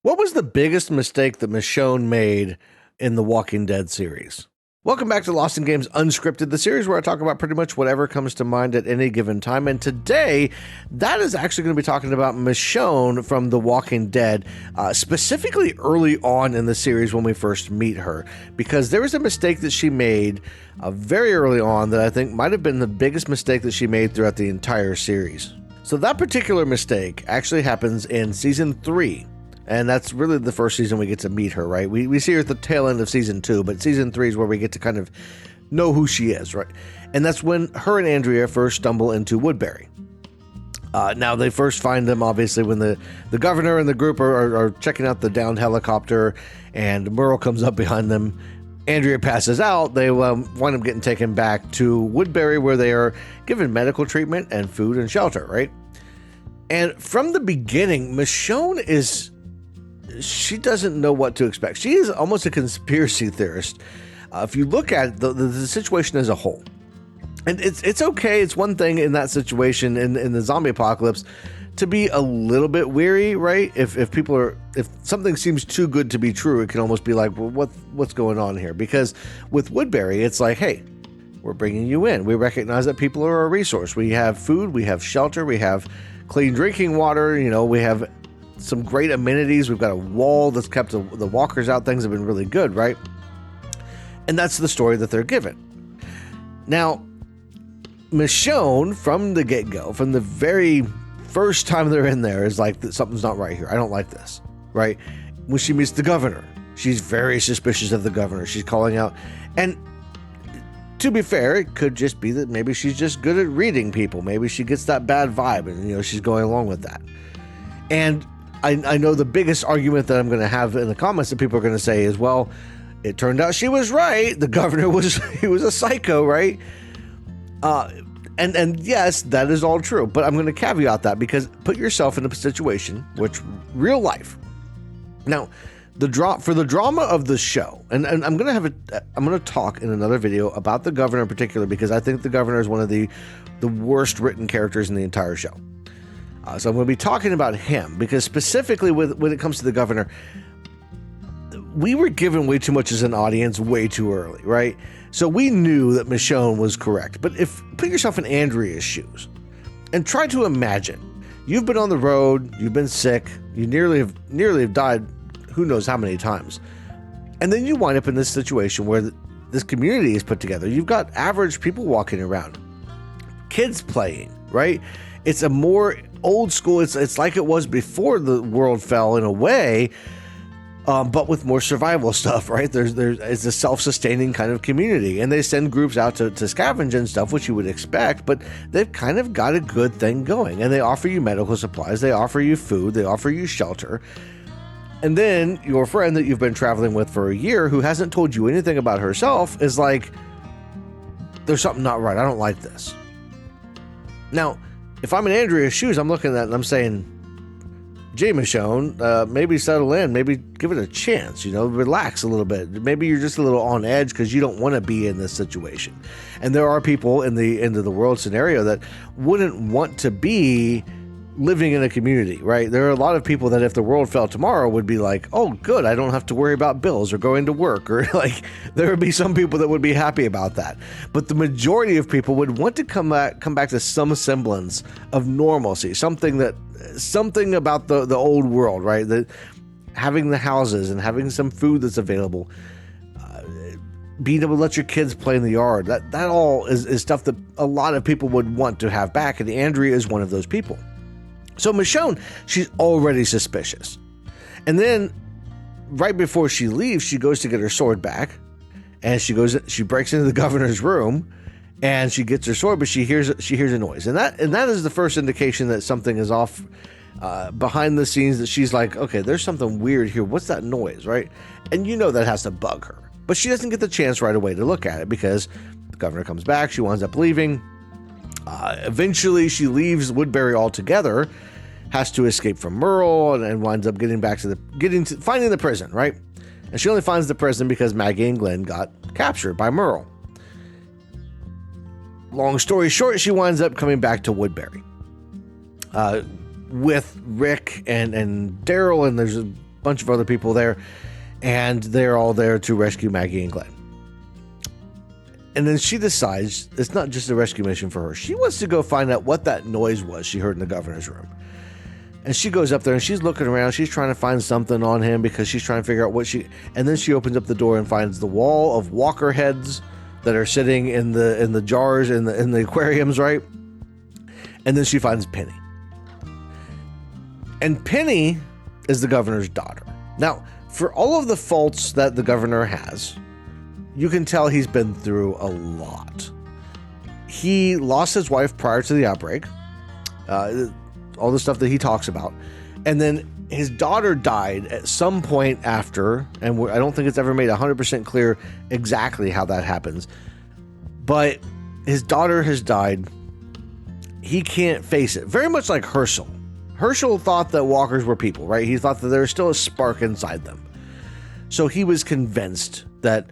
What was the biggest mistake that Michonne made in the Walking Dead series? Welcome back to Lost in Games Unscripted, the series where I talk about pretty much whatever comes to mind at any given time. And today, that is actually going to be talking about Michonne from The Walking Dead, specifically early on in the series when we first meet her, because there was a mistake that she made very early on that I think might have been the biggest mistake that she made throughout the entire series. So that particular mistake actually happens in Season 3. And that's really the first season we get to meet her, right? We see her at the tail end of Season 2, but Season 3 is where we get to kind of know who she is, right? And that's when her and Andrea first stumble into Woodbury. Now, they first find them, obviously, when the governor and the group are checking out the downed helicopter, and Merle comes up behind them. Andrea passes out. They wind up getting taken back to Woodbury, where they are given medical treatment and food and shelter, right? And from the beginning, Michonne she doesn't know what to expect. She is almost a conspiracy theorist. If you look at the situation as a whole, and it's okay. It's one thing in that situation in the zombie apocalypse to be a little bit weary, right? If something seems too good to be true, it can almost be like, well, what's going on here? Because with Woodbury, it's like, hey, we're bringing you in. We recognize that people are a resource. We have food, we have shelter, we have clean drinking water. We have some great amenities. We've got a wall that's kept the walkers out. Things have been really good, right? And that's the story that they're given. Now, Michonne, from the get-go, from the very first time they're in there, is like, something's not right here. I don't like this, right? When she meets the governor, she's very suspicious of the governor. She's calling out. And to be fair, it could just be that maybe she's just good at reading people. Maybe she gets that bad vibe and, she's going along with that. And I know the biggest argument that I'm going to have in the comments that people are going to say is, well, it turned out she was right. The governor was a psycho, right? And yes, that is all true. But I'm going to caveat that because put yourself in a situation, which real life. Now, for the drama of the show, and I'm going to talk in another video about the governor in particular, because I think the governor is one of the worst written characters in the entire show. So I'm going to be talking about him because specifically when it comes to the governor, we were given way too much as an audience way too early, right? So we knew that Michonne was correct. But put yourself in Andrea's shoes and try to imagine you've been on the road, you've been sick, you nearly have died who knows how many times. And then you wind up in this situation where this community is put together. You've got average people walking around, kids playing, right? It's a more old school. It's like it was before the world fell in a way, but with more survival stuff, right? It's a self-sustaining kind of community, and they send groups out to scavenge and stuff, which you would expect, but they've kind of got a good thing going, and they offer you medical supplies, they offer you food, they offer you shelter. And then your friend that you've been traveling with for a year, who hasn't told you anything about herself, is like, there's something not right. I don't like this. Now, if I'm in Andrea's shoes, I'm looking at that and I'm saying, gee, Michonne, maybe settle in, maybe give it a chance, relax a little bit. Maybe you're just a little on edge because you don't want to be in this situation. And there are people in the end of the world scenario that wouldn't want to be living in a community, right? There are a lot of people that if the world fell tomorrow would be like, oh, good, I don't have to worry about bills or going to work, or like there would be some people that would be happy about that. But the majority of people would want to come back to some semblance of normalcy, something about the old world, right? That having the houses and having some food that's available, being able to let your kids play in the yard, that all is stuff that a lot of people would want to have back, and Andrea is one of those people. So Michonne, she's already suspicious. And then right before she leaves, she goes to get her sword back, and she breaks into the governor's room and she gets her sword, but she hears a noise. And that is the first indication that something is off behind the scenes, that she's like, okay, there's something weird here. What's that noise, right? And that has to bug her. But she doesn't get the chance right away to look at it because the governor comes back, she winds up leaving. Eventually, she leaves Woodbury altogether, has to escape from Merle, and winds up finding the prison, right? And she only finds the prison because Maggie and Glenn got captured by Merle. Long story short, she winds up coming back to Woodbury with Rick and Daryl, and there's bunch of other people there, and they're all there to rescue Maggie and Glenn. And then she decides it's not just a rescue mission for her. She wants to go find out what that noise was she heard in the governor's room. And she goes up there and she's looking around. She's trying to find something on him because she's trying to figure out what she... And then she opens up the door and finds the wall of walker heads that are sitting in the jars in the aquariums, right? And then she finds Penny. And Penny is the governor's daughter. Now, for all of the faults that the governor has, you can tell he's been through a lot. He lost his wife prior to the outbreak, all the stuff that he talks about. And then his daughter died at some point after, and I don't think it's ever made 100% clear exactly how that happens. But his daughter has died. He can't face it. Very much like Herschel. Herschel thought that walkers were people, right? He thought that there was still a spark inside them. So he was convinced that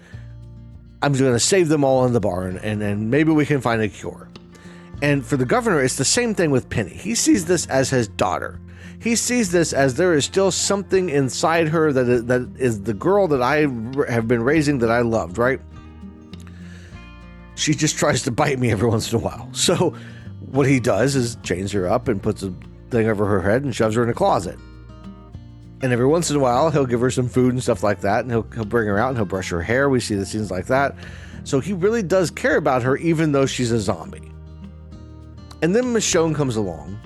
I'm going to save them all in the barn, and maybe we can find a cure. And for the governor, it's the same thing with Penny. He sees this as his daughter. He sees this as there is still something inside her that is the girl that I have been raising that I loved, right? She just tries to bite me every once in a while. So what he does is chains her up and puts a thing over her head and shoves her in a closet. And every once in a while, he'll give her some food and stuff like that, and he'll bring her out and he'll brush her hair. We see the scenes like that. So he really does care about her, even though she's a zombie. And then Michonne comes along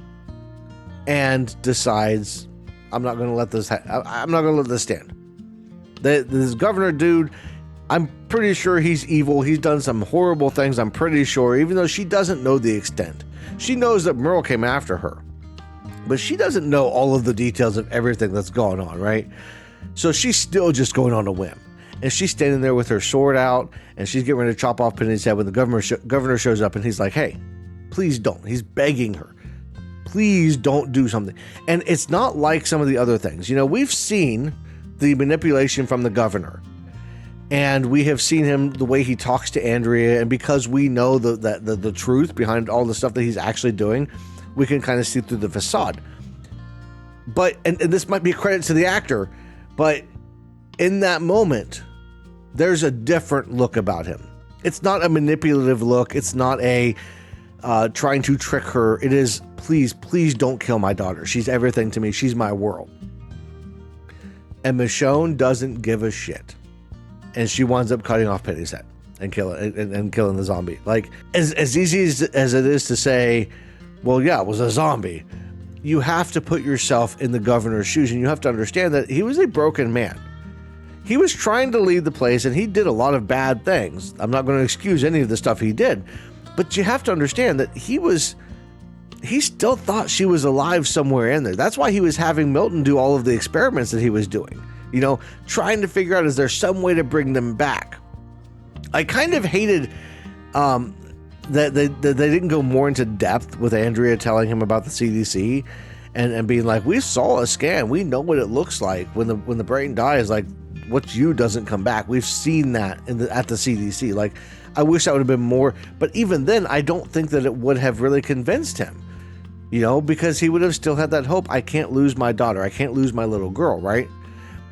and decides, I'm not going to let this I'm not going to let this stand. This governor dude, I'm pretty sure he's evil. He's done some horrible things, I'm pretty sure, even though she doesn't know the extent. She knows that Merle came after her, but she doesn't know all of the details of everything that's going on, right? So she's still just going on a whim. And she's standing there with her sword out, and she's getting ready to chop off Penny's head when the governor shows up, and he's like, hey, please don't. He's begging her. Please don't do something. And it's not like some of the other things. You know, we've seen the manipulation from the governor, and we have seen him, the way he talks to Andrea, and because we know the truth behind all the stuff that he's actually doing, we can kind of see through the facade. But, and this might be a credit to the actor, but in that moment, there's a different look about him. It's not a manipulative look. It's not a trying to trick her. It is, please don't kill my daughter. She's everything to me. She's my world. And Michonne doesn't give a shit. And she winds up cutting off Penny's head and killing the zombie. Like, as easy as it is to say, well, yeah, it was a zombie. You have to put yourself in the governor's shoes, and you have to understand that he was a broken man. He was trying to lead the place, and he did a lot of bad things. I'm not going to excuse any of the stuff he did, but you have to understand that he still thought she was alive somewhere in there. That's why he was having Milton do all of the experiments that he was doing, you know, trying to figure out, is there some way to bring them back? I kind of hated that they didn't go more into depth with Andrea telling him about the CDC and being like, we saw a scan, we know what it looks like when the brain dies, like what's you doesn't come back. We've seen that at the CDC. Like, I wish that would have been more, but even then, I don't think that it would have really convinced him, you know, because he would have still had that hope. I can't lose my daughter. I can't lose my little girl, right?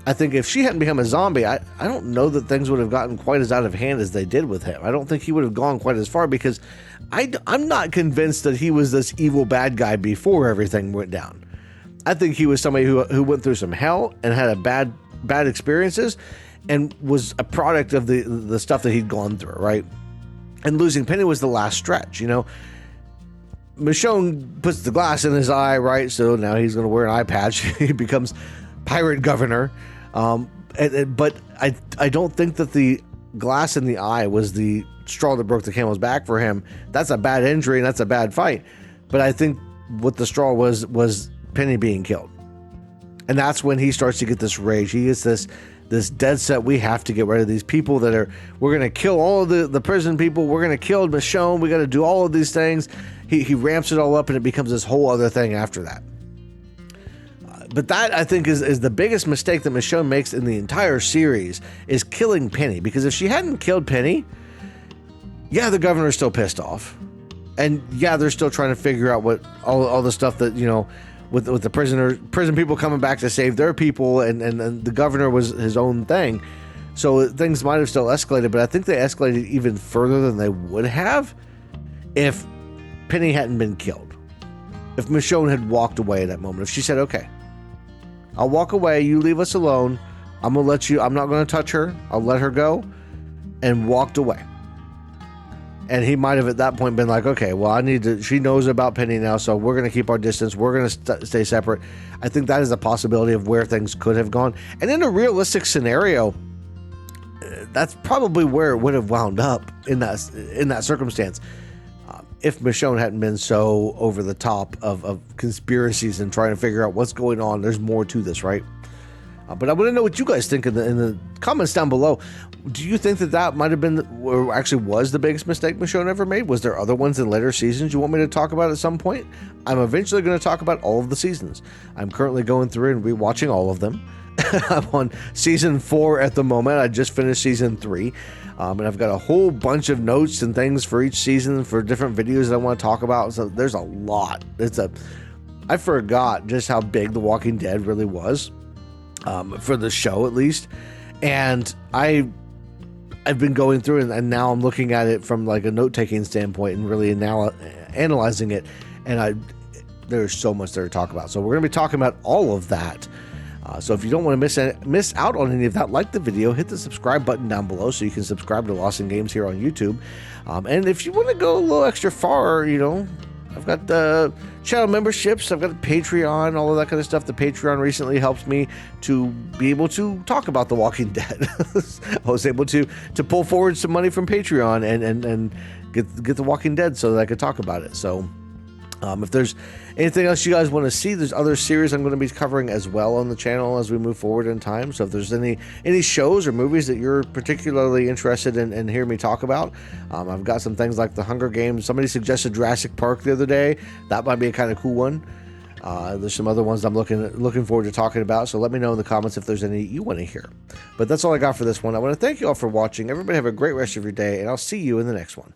I think if she hadn't become a zombie, I don't know that things would have gotten quite as out of hand as they did with him. I don't think he would have gone quite as far, because I'm not convinced that he was this evil bad guy before everything went down. I think he was somebody who went through some hell and had a bad experiences and was a product of the stuff that he'd gone through, right? And losing Penny was the last stretch, you know. Michonne puts the glass in his eye, right? So now he's going to wear an eye patch. He becomes pirate governor. But I don't think that the glass in the eye was the straw that broke the camel's back for him. That's a bad injury and that's a bad fight. But I think what the straw was Penny being killed. And that's when he starts to get this rage. He gets this dead set, we have to get rid of these people we're going to kill all of the prison people. We're going to kill Michonne. We got to do all of these things. He ramps it all up, and it becomes this whole other thing after that. But that, I think, is the biggest mistake that Michonne makes in the entire series, is killing Penny. Because if she hadn't killed Penny, yeah, the governor's still pissed off. And yeah, they're still trying to figure out what all the stuff that, you know, with the prison people coming back to save their people, and the governor was his own thing. So things might have still escalated, but I think they escalated even further than they would have if Penny hadn't been killed. If Michonne had walked away at that moment, if she said, okay, I'll walk away, you leave us alone, I'm going to let you, I'm not going to touch her, I'll let her go, and walked away. And he might have at that point been like, okay, well, she knows about Penny now, so we're going to keep our distance. We're going to stay separate. I think that is a possibility of where things could have gone. And in a realistic scenario, that's probably where it would have wound up in that circumstance. If Michonne hadn't been so over the top of conspiracies and trying to figure out what's going on. There's more to this, right? But I want to know what you guys think in the comments down below. Do you think that might have been, or actually was, the biggest mistake Michonne ever made? Was there other ones in later seasons you want me to talk about at some point? I'm eventually going to talk about all of the seasons. I'm currently going through and rewatching all of them. I'm on season 4 at the moment. I just finished season 3. And I've got a whole bunch of notes and things for each season for different videos that I want to talk about. So there's a lot. I forgot just how big The Walking Dead really was. For the show, at least. And I've been going through it, and now I'm looking at it from like a note-taking standpoint and really analyzing it. And there's so much there to talk about. So we're going to be talking about all of that. So if you don't want to miss out on any of that, like the video, hit the subscribe button down below so you can subscribe to Lost in Games here on YouTube. And if you want to go a little extra far, I've got the channel memberships, I've got a Patreon, all of that kind of stuff. The Patreon recently helps me to be able to talk about The Walking Dead. I was able to pull forward some money from Patreon and get The Walking Dead so that I could talk about it. So if there's anything else you guys want to see, there's other series I'm going to be covering as well on the channel as we move forward in time. So if there's any shows or movies that you're particularly interested in hearing me talk about, I've got some things like The Hunger Games. Somebody suggested Jurassic Park the other day. That might be a kind of cool one. There's some other ones I'm looking forward to talking about, so let me know in the comments if there's any you want to hear. But that's all I got for this one. I want to thank you all for watching. Everybody have a great rest of your day, and I'll see you in the next one.